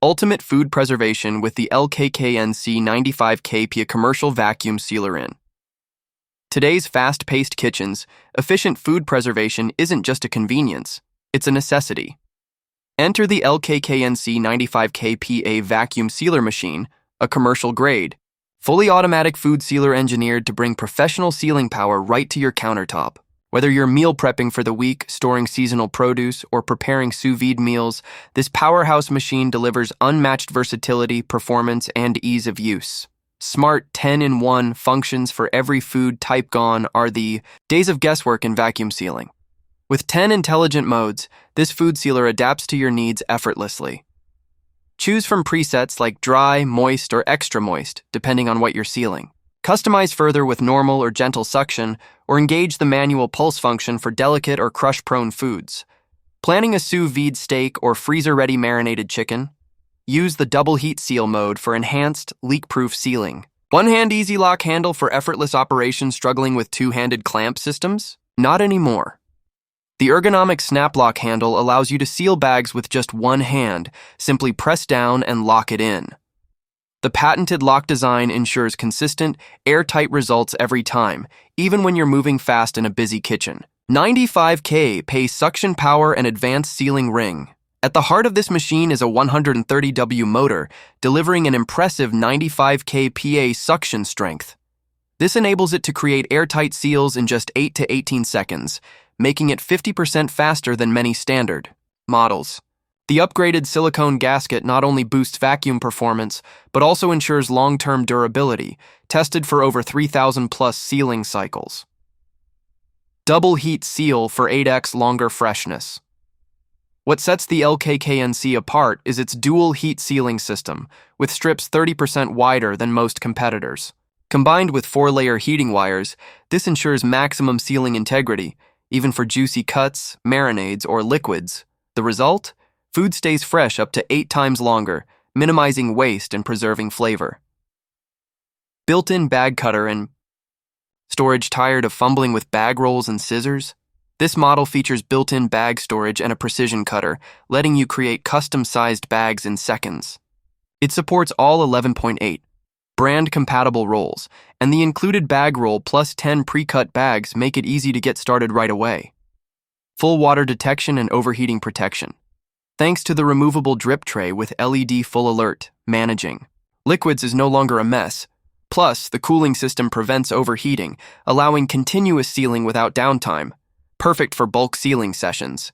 Ultimate food preservation with the LKKNC 95kPa commercial vacuum sealer in. Today's fast-paced kitchens, efficient food preservation isn't just a convenience, it's a necessity. Enter the LKKNC 95kPa vacuum sealer machine, a commercial grade, fully automatic food sealer engineered to bring professional sealing power right to your countertop. Whether you're meal prepping for the week, storing seasonal produce, or preparing sous vide meals, this powerhouse machine delivers unmatched versatility, performance, and ease of use. Smart 10-in-1 functions for every food type. Gone are the days of guesswork in vacuum sealing. With 10 intelligent modes, this food sealer adapts to your needs effortlessly. Choose from presets like dry, moist, or extra moist, depending on what you're sealing. Customize further with normal or gentle suction, or engage the manual pulse function for delicate or crush-prone foods. Planning a sous vide steak or freezer-ready marinated chicken? Use the double heat seal mode for enhanced, leak-proof sealing. One-hand easy lock handle for effortless operations. Struggling with two-handed clamp systems? Not anymore. The ergonomic snap lock handle allows you to seal bags with just one hand. Simply press down and lock it in. The patented lock design ensures consistent, airtight results every time, even when you're moving fast in a busy kitchen. 95kPa suction power and advanced sealing ring. At the heart of this machine is a 130W motor, delivering an impressive 95kPa suction strength. This enables it to create airtight seals in just 8 to 18 seconds, making it 50% faster than many standard models. The upgraded silicone gasket not only boosts vacuum performance, but also ensures long-term durability, tested for over 3,000+ sealing cycles. Double heat seal for 8x longer freshness. What sets the LKKNC apart is its dual heat sealing system, with strips 30% wider than most competitors. Combined with 4-layer heating wires, this ensures maximum sealing integrity, even for juicy cuts, marinades, or liquids. The result? Food stays fresh up to 8 times longer, minimizing waste and preserving flavor. Built-in bag cutter and storage. Tired of fumbling with bag rolls and scissors? This model features built-in bag storage and a precision cutter, letting you create custom-sized bags in seconds. It supports all 11.8 brand-compatible rolls, and the included bag roll plus 10 pre-cut bags make it easy to get started right away. Full water detection and overheating protection. Thanks to the removable drip tray with LED full alert, managing liquids is no longer a mess. Plus, the cooling system prevents overheating, allowing continuous sealing without downtime. Perfect for bulk sealing sessions.